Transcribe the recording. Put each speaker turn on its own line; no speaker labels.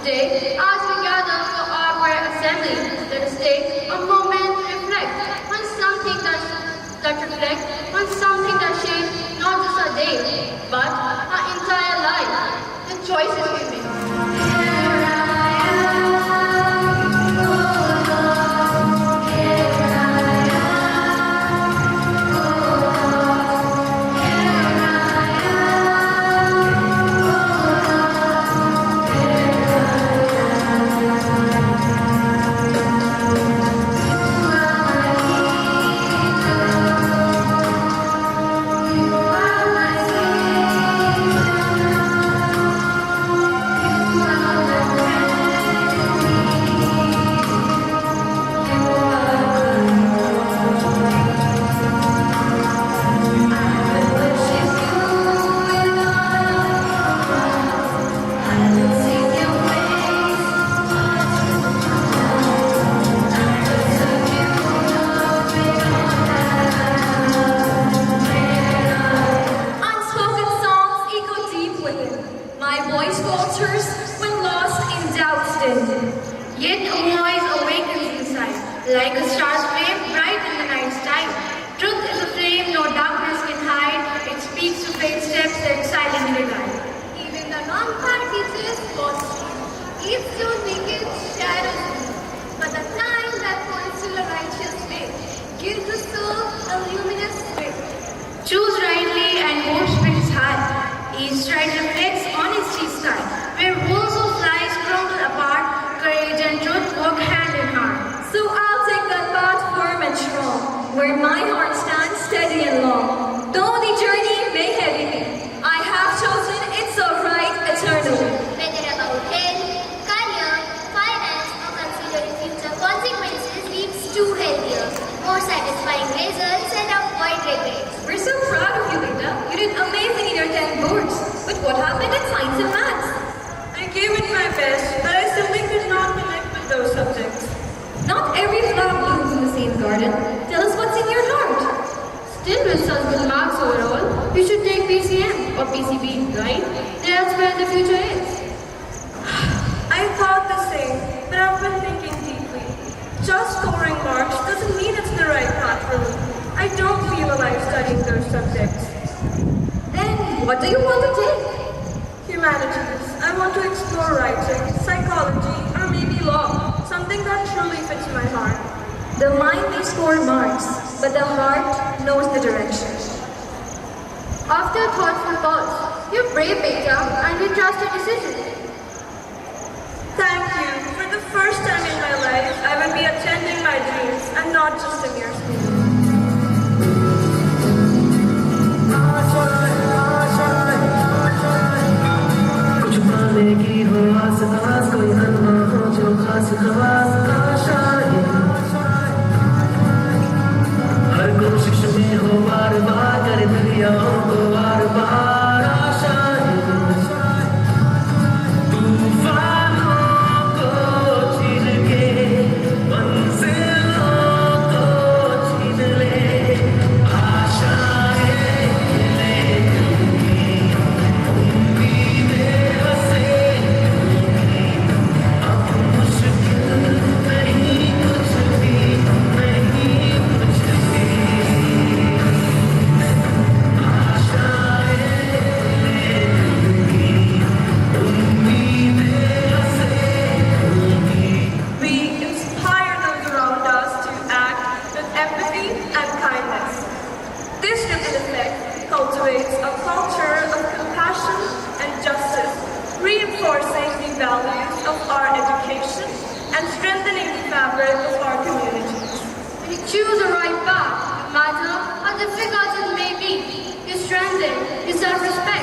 Today, as we gather for our prayer assembly, let us take a moment to reflect on something that reflects on something that shapes not just our day, but our entire life, the choices we make.
Yet a voice awakens inside, like a star's flame bright in the night sky. Truth is a flame no darkness can hide. It speaks to faith's steps that silently guide.
Even the non-path teaches God's truth. Each stone makes shadows, but the time that points to the righteous way gives the soul a luminous spirit.
Choose rightly and hope springs high. Each stride reflects honesty's sky, where walls of lies crumble apart. Courage and truth walk hand in hand.
So I'll take that path firm and strong, where my heart stands steady and long. Though the journey may heavy be, I have chosen it's alright eternally.
Whether about health, career, finance, or considering future consequences leads to healthier, more satisfying results and avoid regrets.
We're so proud of you, Beta. You did amazing in your 10 boards. But what happened in science and maths?
I gave it my best, but I simply could not connect with those subjects.
Not every flower blooms in the same garden. Tell us what's in your heart.
Still with such good marks overall, you should take PCM or PCB, right? That's where the future is.
I thought the same, but I've been thinking deeply. Just scoring marks doesn't mean it's the right path for me. I don't feel alive studying those subjects.
Then what do you want to take?
Humanities. I want to explore writing, psychology, or maybe law. Something that truly fits my heart.
The mind may score marks, but the heart knows the direction.
After a thoughtful pause, you're brave, Beta, and you trust your decision.
Thank you. For the first time in my life, I will be attending my dreams and not just a mere school.
की हो आस पास कोई अनवा हो जो खास खवास आशाएं हर कोशिश में हो बार बार कर दरियाओं को बार बार आशाएं तूफानों को चीर के मंजिलों को छीन ले आशाएं
cultivates a culture of compassion and justice, reinforcing the values of our education and strengthening the fabric of our communities.
When you choose the right path, no matter how difficult it may be, you strengthen your self-respect.